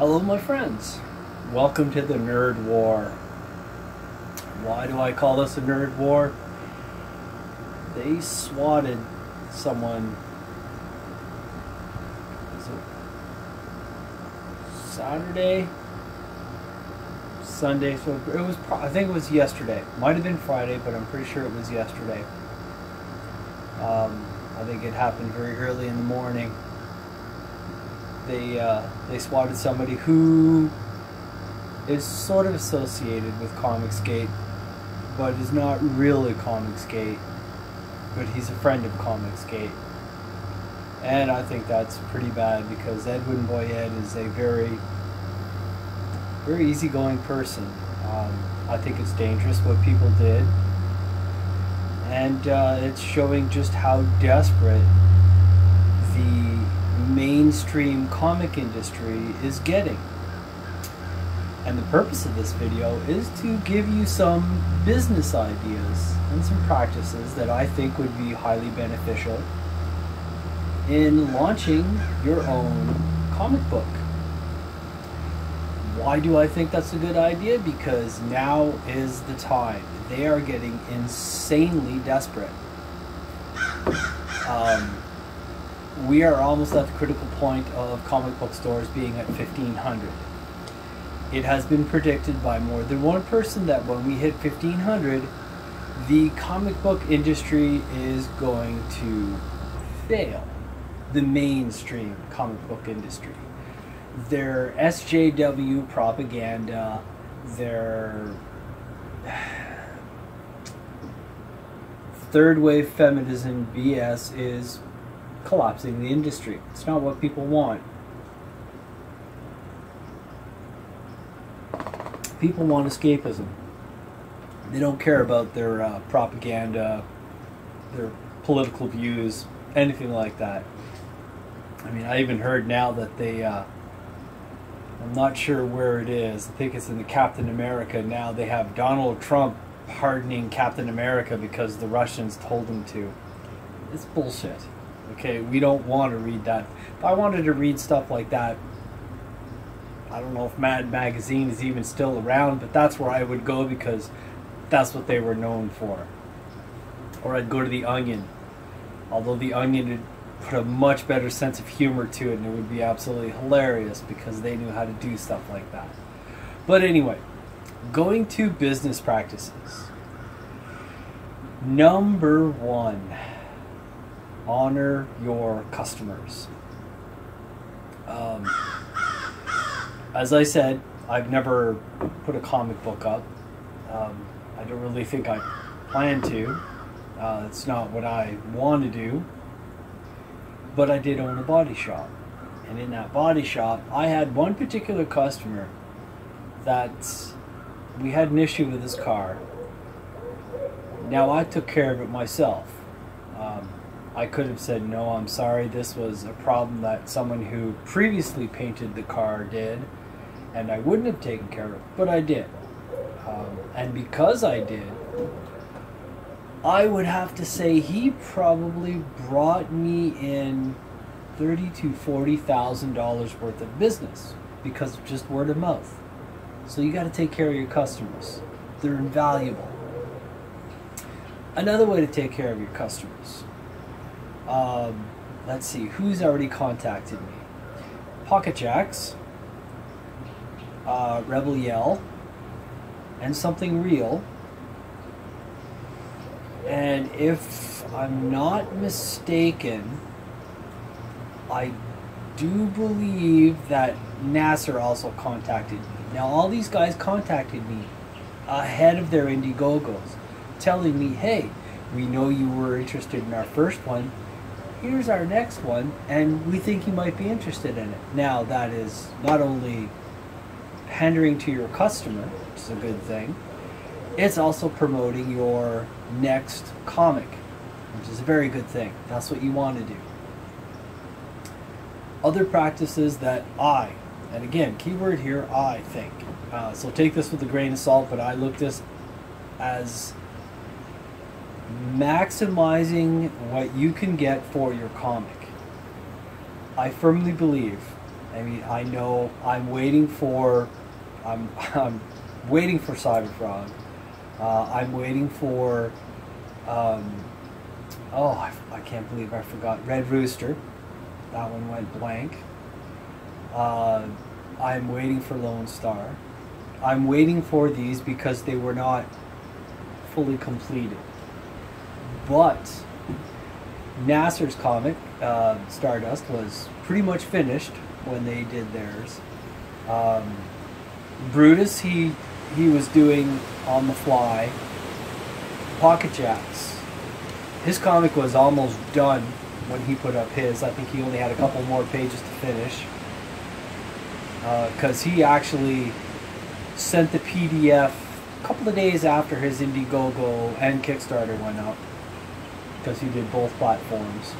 Hello my friends, welcome to the Nerd War. Why do I call this a Nerd War? They swatted someone, was it Saturday? Sunday, so it was, I think it was yesterday. Might have been Friday, but I'm pretty sure it was yesterday. I think it happened very early in the morning. They swatted somebody who is sort of associated with Comicsgate, but is not really Comicsgate, but he's a friend of Comicsgate. And I think that's pretty bad because Edwin Boyette is a very easygoing person. I think it's dangerous what people did, and it's showing just how desperate the mainstream comic industry is getting. And the purpose of this video is to give you some business ideas and some practices that I think would be highly beneficial in launching your own comic book. Why do I think that's a good idea? Because now is the time. They are getting insanely desperate. We are almost at the critical point of comic book stores being at 1,500. It has been predicted by more than one person that when we hit 1,500, the comic book industry is going to fail. The mainstream comic book industry. Their SJW propaganda, their third wave feminism BS is collapsing the industry. It's not what people want. People want escapism. They don't care about their propaganda, their political views, anything like that. I mean, I even heard now that they, I'm not sure where it is, I think it's in the Captain America now, they have Donald Trump pardoning Captain America because the Russians told him to. It's bullshit. Okay, we don't want to read that. If I wanted to read stuff like that, I don't know if Mad Magazine is even still around, but that's where I would go because that's what they were known for. Or I'd go to The Onion. Although The Onion would put a much better sense of humor to it and it would be absolutely hilarious because they knew how to do stuff like that. But anyway, going to business practices. Number one. Honor your customers. As I said, I've never put a comic book up. I don't really think I plan to. It's not what I want to do. But I did own a body shop. And in that body shop, I had one particular customer that we had an issue with his car. Now I took care of it myself. I could have said, no, I'm sorry, this was a problem that someone who previously painted the car did, and I wouldn't have taken care of it, but I did. And because I did, I would have to say he probably brought me in $30,000 to $40,000 worth of business because of just word of mouth. So you got to take care of your customers. They're invaluable. Another way to take care of your customers. Let's see, who's already contacted me? Pocket Jacks, Rebel Yell, and Something Real. And if I'm not mistaken, I do believe that Nasser also contacted me. Now all these guys contacted me ahead of their Indiegogos, telling me, hey, we know you were interested in our first one. Here's our next one, and we think you might be interested in it. Now, that is not only pandering to your customer, which is a good thing, it's also promoting your next comic, which is a very good thing. That's what you want to do. Other practices that and again, keyword here, I think. So take this with a grain of salt, but I look this as maximizing what you can get for your comic. I firmly believe I mean, I know I'm waiting for, I'm waiting for Cyberfrog. I'm waiting for, I can't believe I forgot Red Rooster. That one went blank. I'm waiting for Lone Star. I'm waiting for these because they were not fully completed. But Nasser's comic, Stardust, was pretty much finished when they did theirs. Brutus, he was doing on the fly. Pocket Jacks, his comic was almost done when he put up his. I think he only had a couple more pages to finish. Because he actually sent the PDF a couple of days after his Indiegogo and Kickstarter went up. Because he did both platforms.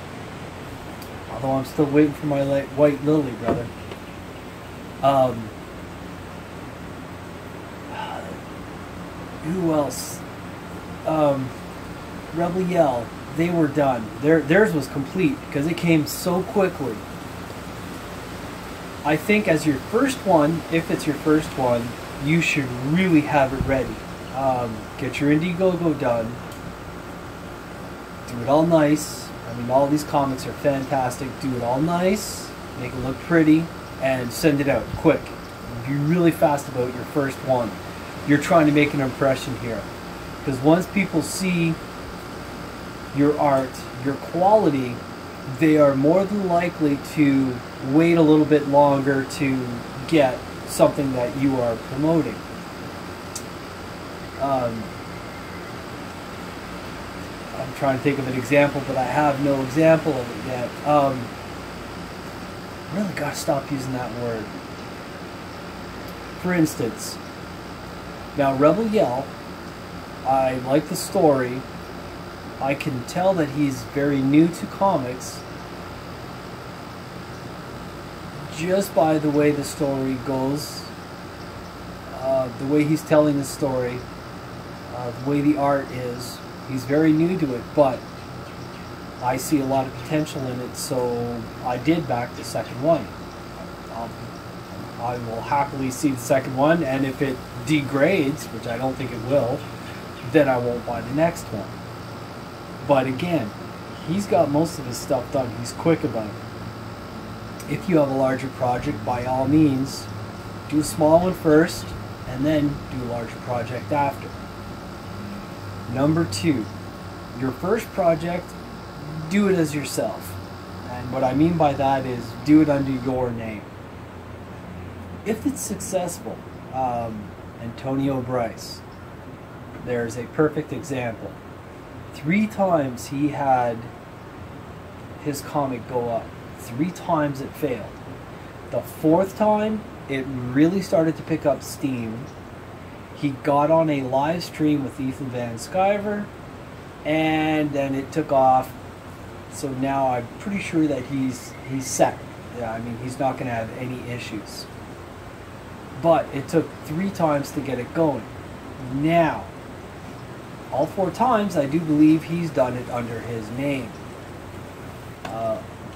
Although I'm still waiting for my White Lily, brother. Who else? Rebel Yell. They were done. Theirs was complete because it came so quickly. I think as your first one, if it's your first one, you should really have it ready. Get your Indiegogo done. Do it all nice. I mean, all these comics are fantastic. Do it all nice, make it look pretty, and send it out quick. Be really fast about your first one. You're trying to make an impression here. Because once people see your art, your quality, they are more than likely to wait a little bit longer to get something that you are promoting. I'm trying to think of an example, but I have no example of it yet. I really gotta stop using that word. For instance, now Rebel Yell, I like the story. I can tell that he's very new to comics just by the way the story goes, the way he's telling the story, the way the art is. He's very new to it, but I see a lot of potential in it, so I did back the second one. I will happily see the second one, and if it degrades, which I don't think it will, then I won't buy the next one. But again, he's got most of his stuff done. He's quick about it. If you have a larger project, by all means, do a small one first, and then do a larger project after. Number 2, your first project, do it as yourself. And what I mean by that is do it under your name. If it's successful, Antonio Bryce, there's a perfect example. 3 times he had his comic go up. 3 times it failed. The 4th time, it really started to pick up steam. He got on a live stream with Ethan Van Sciver, and then it took off. So now I'm pretty sure that he's set. Yeah, I mean, he's not going to have any issues. But it took 3 times to get it going. Now, all 4 times, I do believe he's done it under his name.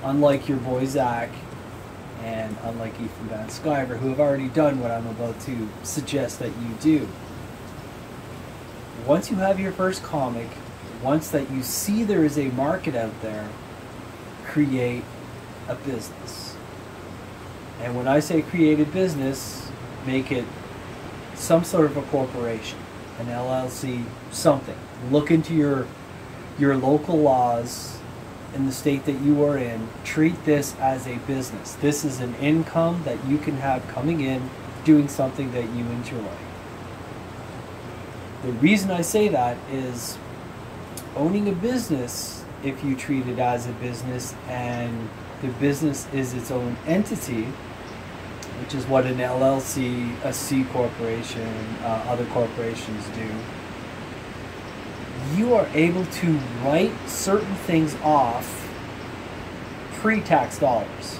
Unlike your boy Zach, and unlike Ethan Van Sciver, who have already done what I'm about to suggest that you do. Once you have your first comic, once that you see there is a market out there, create a business. And when I say create a business, make it some sort of a corporation, an LLC, something. Look into your local laws in the state that you are in. Treat this as a business. This is an income that you can have coming in, doing something that you enjoy. The reason I say that is owning a business, if you treat it as a business and the business is its own entity, which is what an LLC, a C corporation, other corporations do, you are able to write certain things off pre-tax dollars.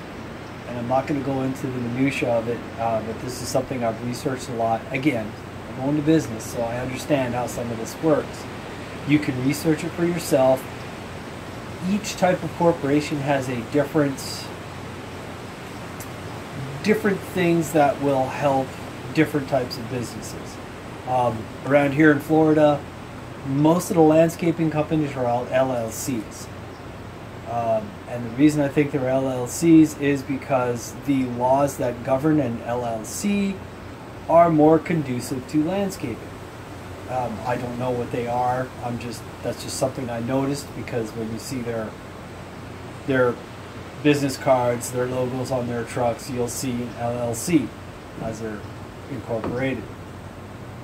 And I'm not going to go into the minutia of it, but this is something I've researched a lot. Again, I'm going to business, so I understand how some of this works. You can research it for yourself. Each type of corporation has a different different things that will help different types of businesses. Around here in Florida, most of the landscaping companies are all LLCs. And the reason I think they're LLCs is because the laws that govern an LLC are more conducive to landscaping. I don't know what they are. That's just something I noticed, because when you see their business cards, their logos on their trucks, you'll see an LLC as they're incorporated,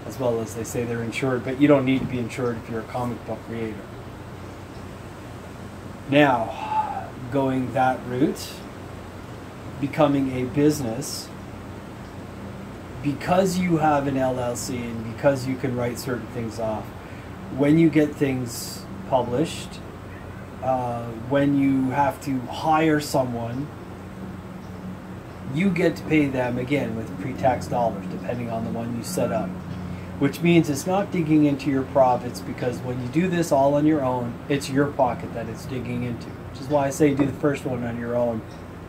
as well as they say they're insured, but you don't need to be insured if you're a comic book creator. Now, going that route, becoming a business, because you have an LLC and because you can write certain things off, when you get things published, when you have to hire someone, you get to pay them again with pre-tax dollars, depending on the one you set up. Which means it's not digging into your profits, because when you do this all on your own, it's your pocket that it's digging into. Which is why I say do the first one on your own,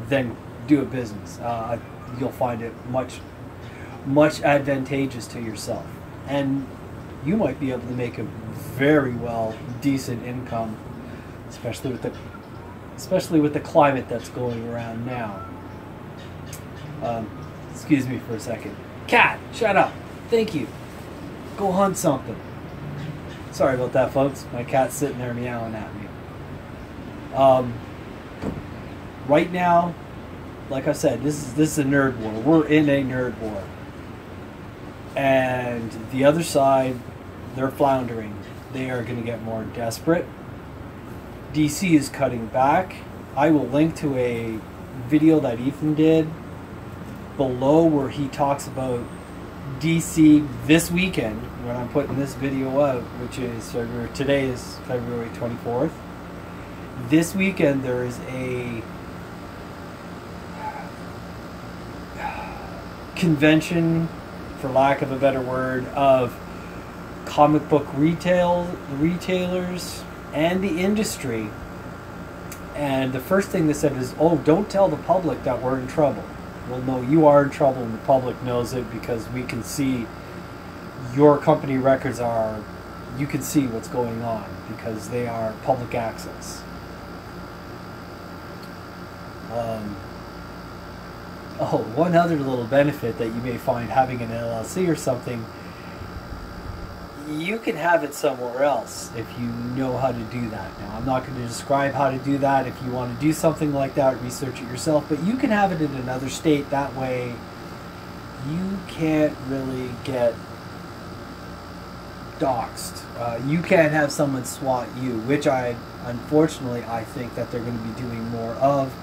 then do a business. You'll find it much advantageous to yourself. And you might be able to make a very decent income, especially with the climate that's going around now. Excuse me for a second. Cat, shut up. Thank you. Go hunt something. Sorry about that, folks. My cat's sitting there meowing at me. Right now, like I said, this is a nerd war. We're in a nerd war. And the other side, they're floundering. They are going to get more desperate. DC is cutting back. I will link to a video that Ethan did below where he talks about DC this weekend, when I'm putting this video out, which is today is February 24th. This weekend there is a convention, for lack of a better word, of comic book retailers and the industry. And the first thing they said is, oh, don't tell the public that we're in trouble. Well, no, you are in trouble, and the public knows it, because we can see your company records are, you can see what's going on, because they are public access. One other little benefit that you may find having an LLC or something, you can have it somewhere else if you know how to do that. Now, I'm not going to describe how to do that. If you want to do something like that, research it yourself, but you can have it in another state. That way you can't really get doxxed. You can't have someone swat you, which unfortunately I think that they're going to be doing more of.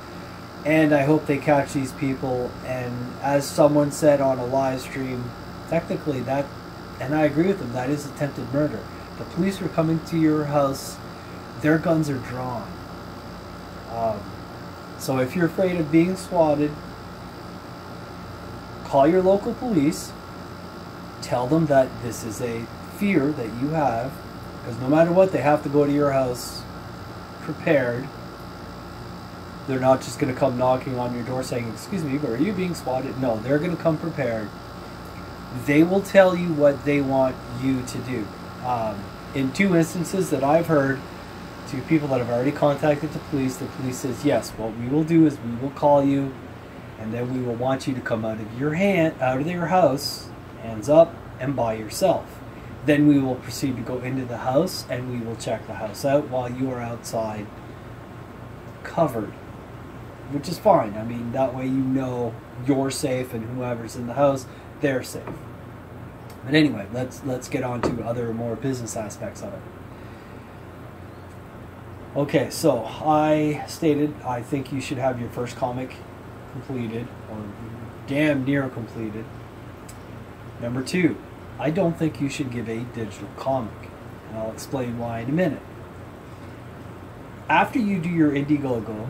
And I hope they catch these people. And as someone said on a live stream, technically that, and I agree with them, that is attempted murder. The police were coming to your house, their guns are drawn. So if you're afraid of being swatted, call your local police, tell them that this is a fear that you have, because no matter what, they have to go to your house prepared. They're not just going to come knocking on your door saying, excuse me, but are you being swatted? No, they're going to come prepared. They will tell you what they want you to do. In 2 instances that I've heard, 2 people that have already contacted the police says, yes, what we will do is we will call you, and then we will want you to come out of your house, hands up, and by yourself. Then we will proceed to go into the house, and we will check the house out while you are outside covered, which is fine. I mean, that way you know you're safe, and whoever's in the house, they're safe. But anyway, let's get on to other more business aspects of it. Okay, so I stated I think you should have your first comic completed, or damn near completed. Number 2, I don't think you should give a digital comic, and I'll explain why in a minute. After you do your Indiegogo,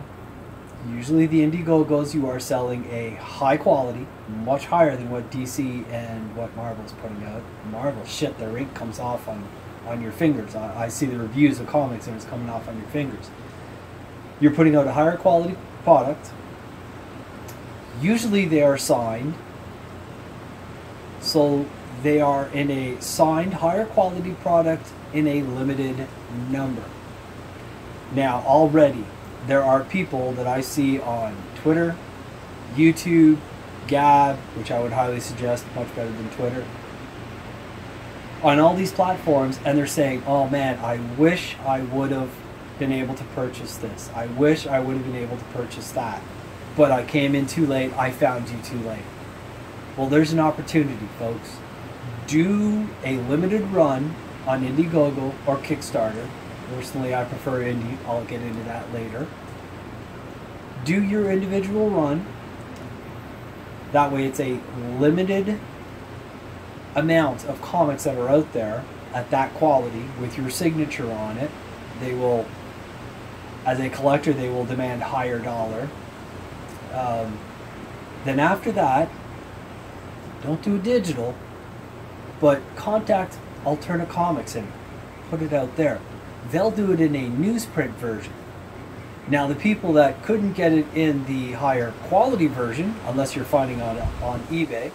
usually the Indiegogos you are selling a high quality, much higher than what DC and what Marvel's putting out. Marvel, shit, their ink comes off on your fingers. I see the reviews of comics and it's coming off on your fingers. You're putting out a higher quality product. Usually they are signed, so they are in a signed higher quality product in a limited number. Now already there are people that I see on Twitter, YouTube, Gab, which I would highly suggest, much better than Twitter, on all these platforms, and they're saying, oh man, I wish I would have been able to purchase this. I wish I would have been able to purchase that. But I came in too late, I found you too late. Well, there's an opportunity, folks. Do a limited run on Indiegogo or Kickstarter. Personally, I prefer Indie. I'll get into that later. Do your individual run. That way it's a limited amount of comics that are out there at that quality with your signature on it. They will, as a collector, they will demand higher dollar. Then after that, don't do digital, but contact Alterna Comics and put it out there. They'll do it in a newsprint version. Now, the people that couldn't get it in the higher quality version, unless you're finding it on eBay,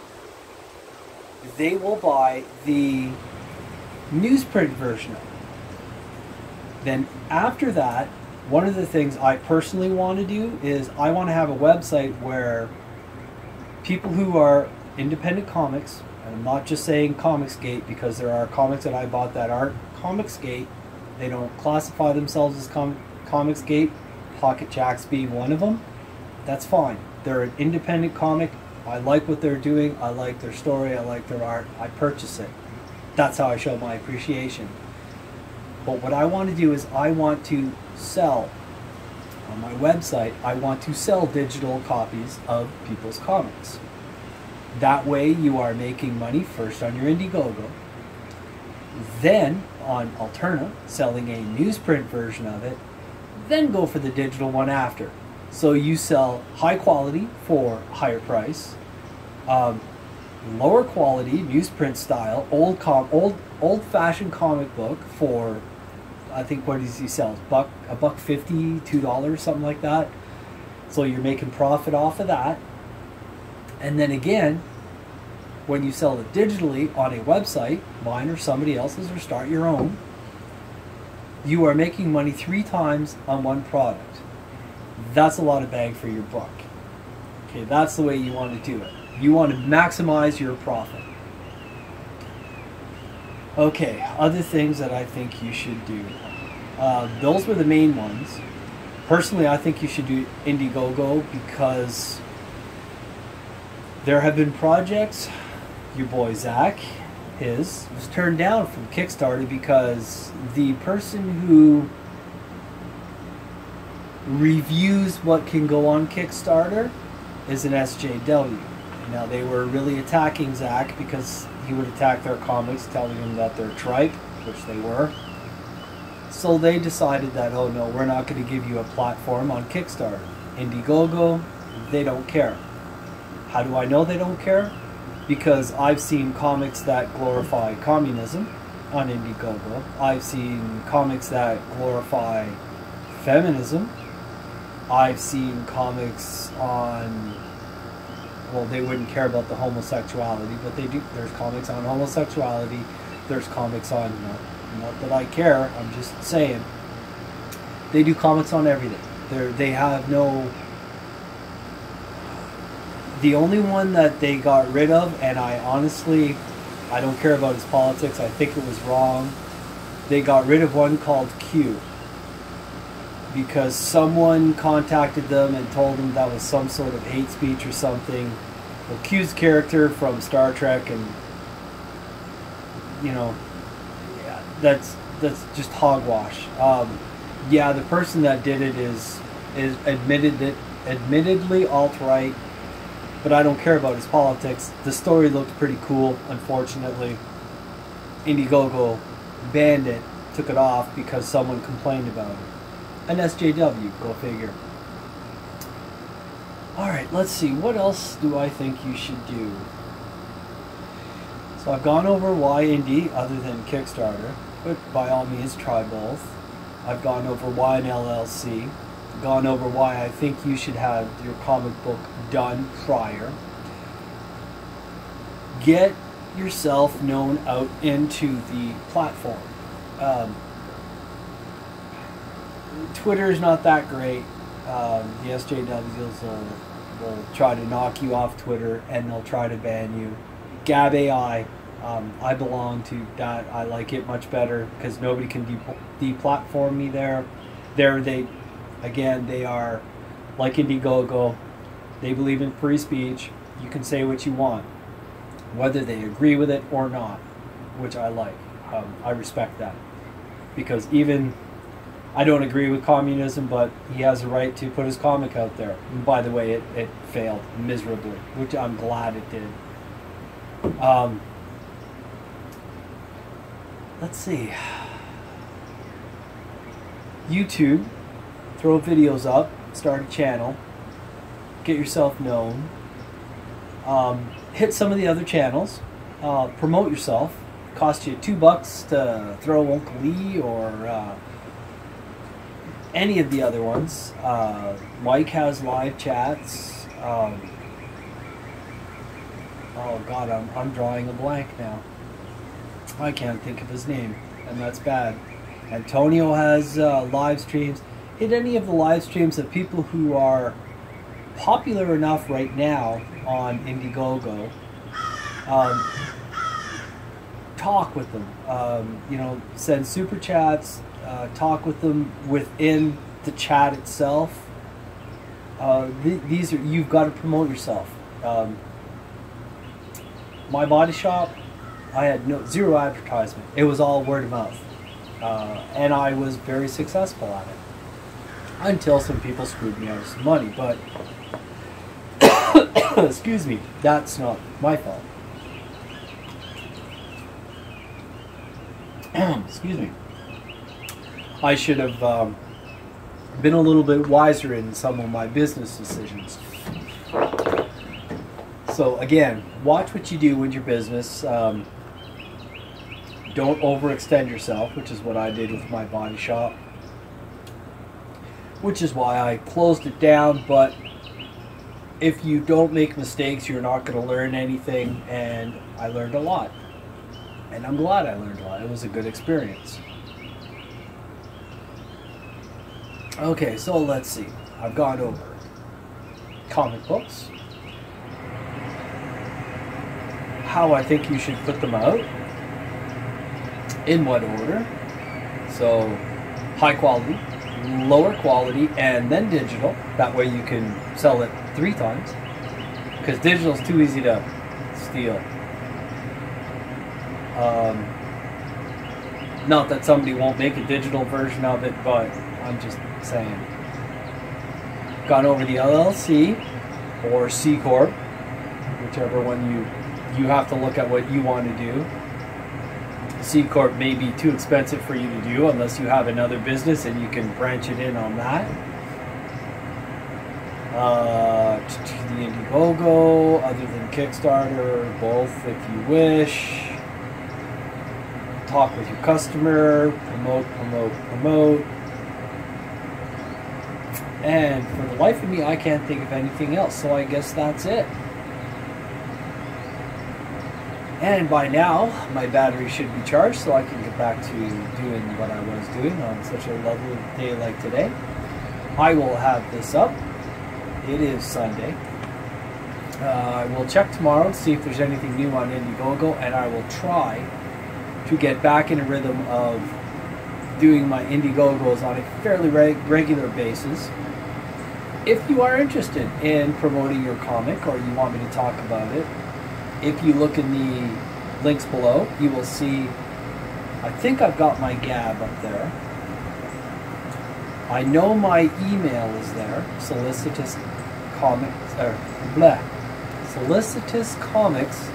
they will buy the newsprint version of it. Then after that, one of the things I personally want to do is I want to have a website where people who are independent comics, and I'm not just saying Comicsgate, because there are comics that I bought that aren't Comicsgate. They don't classify themselves as Comicsgate, Pocket Jacks being one of them. That's fine. They're an independent comic. I like what they're doing. I like their story. I like their art. I purchase it. That's how I show my appreciation. But what I want to do is I want to sell on my website. I want to sell digital copies of people's comics. That way you are making money first on your Indiegogo, then on Alterna, selling a newsprint version of it, then go for the digital one after. So you sell high quality for higher price, lower quality newsprint style old-fashioned comic book for, I think, what does he sell? $1.50, $2, something like that. So you're making profit off of that. And then again, when you sell it digitally on a website, mine or somebody else's, or start your own, you are making money 3 times on one product. That's a lot of bang for your buck. Okay, that's the way you want to do it. You want to maximize your profit. Okay, other things that I think you should do. Those were the main ones. Personally, I think you should do Indiegogo because there have been projects. Your boy Zach, was turned down from Kickstarter because the person who reviews what can go on Kickstarter is an SJW. Now, they were really attacking Zach because he would attack their comics, telling them that they're tripe, which they were. So they decided that, oh no, we're not going to give you a platform on Kickstarter. Indiegogo, they don't care. How do I know they don't care? Because I've seen comics that glorify communism on Indiegogo. I've seen comics that glorify feminism. I've seen comics on, well, they wouldn't care about the homosexuality, but they do. There's comics on homosexuality. There's comics on, not that I care, I'm just saying. They do comics on everything. They have no... The only one that they got rid of, and I don't care about his politics, I think it was wrong, they got rid of one called Q. Because someone contacted them and told them that was some sort of hate speech or something. Well, Q's character from Star Trek, and, you know, yeah, that's just hogwash. Yeah, the person that did it is admittedly alt-right, but I don't care about his politics. The story looked pretty cool, unfortunately. Indiegogo banned it, took it off because someone complained about it. An SJW, go figure. Alright, let's see. What else do I think you should do? So I've gone over why Indie, other than Kickstarter, but by all means try both. I've gone over why an LLC. gone over why I think you should have your comic book done prior. Get yourself known out into the platform. Twitter is not that great. The SJWs will try to knock you off Twitter, and they'll try to ban you. Gab AI, I belong to that. I like it much better because nobody can deplatform me there. They are like Indiegogo. They believe in free speech. You can say what you want, whether they agree with it or not, which I like. I respect that, because even I don't agree with communism, but he has a right to put his comic out there. And by the way, it failed miserably, which I'm glad it did. Let's see. YouTube, throw videos up, start a channel, get yourself known. Hit some of the other channels, promote yourself. Cost you $2 to throw Uncle Lee or any of the other ones. Mike has live chats. Oh God, I'm drawing a blank now. I can't think of his name, and that's bad. Antonio has live streams. Hit any of the live streams of people who are popular enough right now on Indiegogo. Talk with them. You know, send super chats. Talk with them within the chat itself. These are, you've got to promote yourself. My body shop, I had zero advertisement. It was all word of mouth, and I was very successful at it until some people screwed me out of some money. But excuse me, that's not my fault. Excuse me. I should have been a little bit wiser in some of my business decisions. So again, watch what you do with your business. Don't overextend yourself, which is what I did with my body shop, which is why I closed it down. But if you don't make mistakes, you're not going to learn anything, and I learned a lot. And I'm glad I learned a lot. It was a good experience. Okay, so let's see. I've gone over comic books, how I think you should put them out, in what order. So high quality, lower quality, and then digital. That way you can sell it 3 times, because digital is too easy to steal. Not that somebody won't make a digital version of it, but I'm just saying. Gone over the LLC or C Corp, whichever one you have to look at what you want to do. C Corp may be too expensive for you to do unless you have another business and you can branch it in on that. The Indiegogo, other than Kickstarter, both if you wish. Talk with your customer, promote. And for the life of me, I can't think of anything else, so I guess that's it. And by now, my battery should be charged, so I can get back to doing what I was doing on such a lovely day like today. I will have this up. It is Sunday. I will check tomorrow to see if there's anything new on Indiegogo, and I will try to get back in a rhythm of doing my Indiegogos on a fairly regular basis. If you are interested in promoting your comic, or you want me to talk about it, if you look in the links below, you will see, I think I've got my Gab up there. I know my email is there, Solicitous Comics, Solicitous Comics.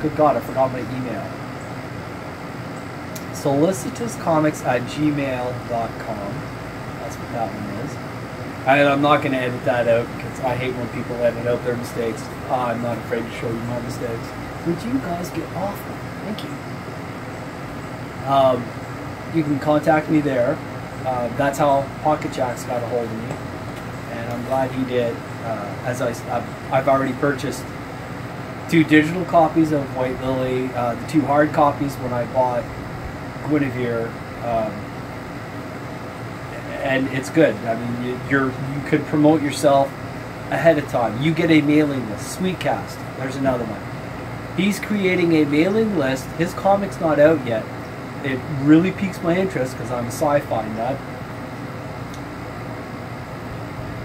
Good God, I forgot my email. solicitouscomics@gmail.com. That's what that one is. And I'm not going to edit that out because I hate when people edit out their mistakes. I'm not afraid to show you my mistakes. Would you guys get off? Thank you. you can contact me there. That's how Pocket Jacks got a hold of me, and I'm glad he did. I've already purchased 2 digital copies of White Lily, the 2 hard copies when I bought win.Here, and it's good. I mean, you could promote yourself ahead of time. You get a mailing list. Sweetcast, there's another one. He's creating a mailing list. His comic's not out yet. It really piques my interest because I'm a sci-fi nut.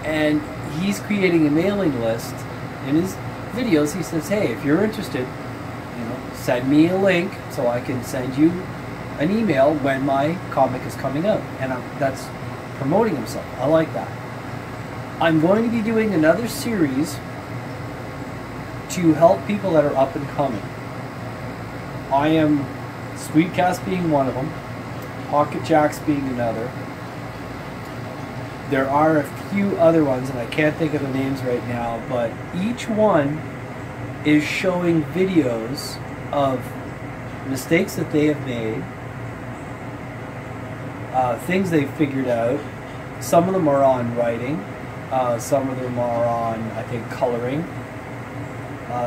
And he's creating a mailing list. In his videos, he says, hey, if you're interested, send me a link so I can send you an email when my comic is coming out. And that's promoting himself. I like that. I'm going to be doing another series to help people that are up and coming. I am Sweetcast being one of them, Pocket Jacks being another. There are a few other ones, and I can't think of the names right now, but each one is showing videos of mistakes that they have made, things they've figured out. Some of them are on writing, some of them are on, I think, coloring,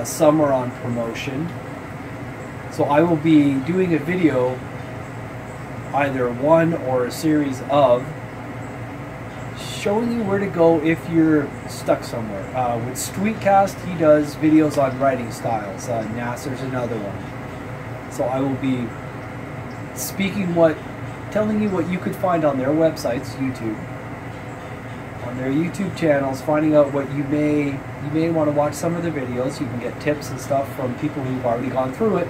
some are on promotion. So I will be doing a video, either one or a series of, showing you where to go if you're stuck somewhere. With Sweetcast, he does videos on writing styles. Nasser's another one. So I will be telling you what you could find on their websites, YouTube, on their YouTube channels, finding out what you may want to watch some of their videos. You can get tips and stuff from people who've already gone through it.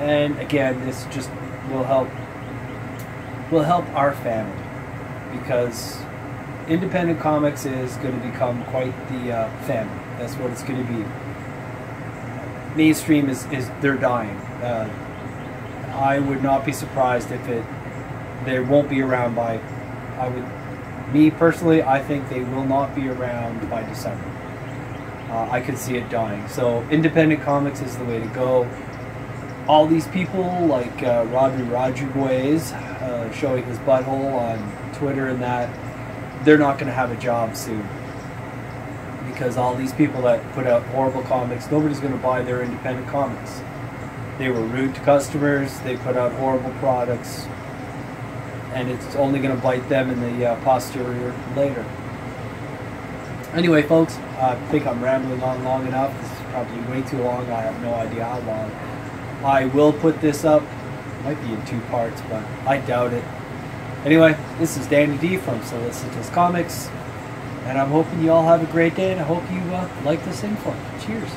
And again, this just will help our family, because independent comics is going to become quite the family. That's what it's going to be. Mainstream is they're dying. I would not be surprised if they won't be around by. Me personally, I think they will not be around by December. I could see it dying. So independent comics is the way to go. All these people like Robbie Rodriguez showing his butthole on Twitter and that, they're not going to have a job soon, because all these people that put out horrible comics, nobody's going to buy their independent comics. They were rude to customers, they put out horrible products, and it's only going to bite them in the posterior later. Anyway, folks, I think I'm rambling on long enough. This is probably way too long. I have no idea how long. I will put this up. Might be in 2 parts, but I doubt it. Anyway, this is Danny D from Solicitous Comics, and I'm hoping you all have a great day, and I hope you like this info. Cheers.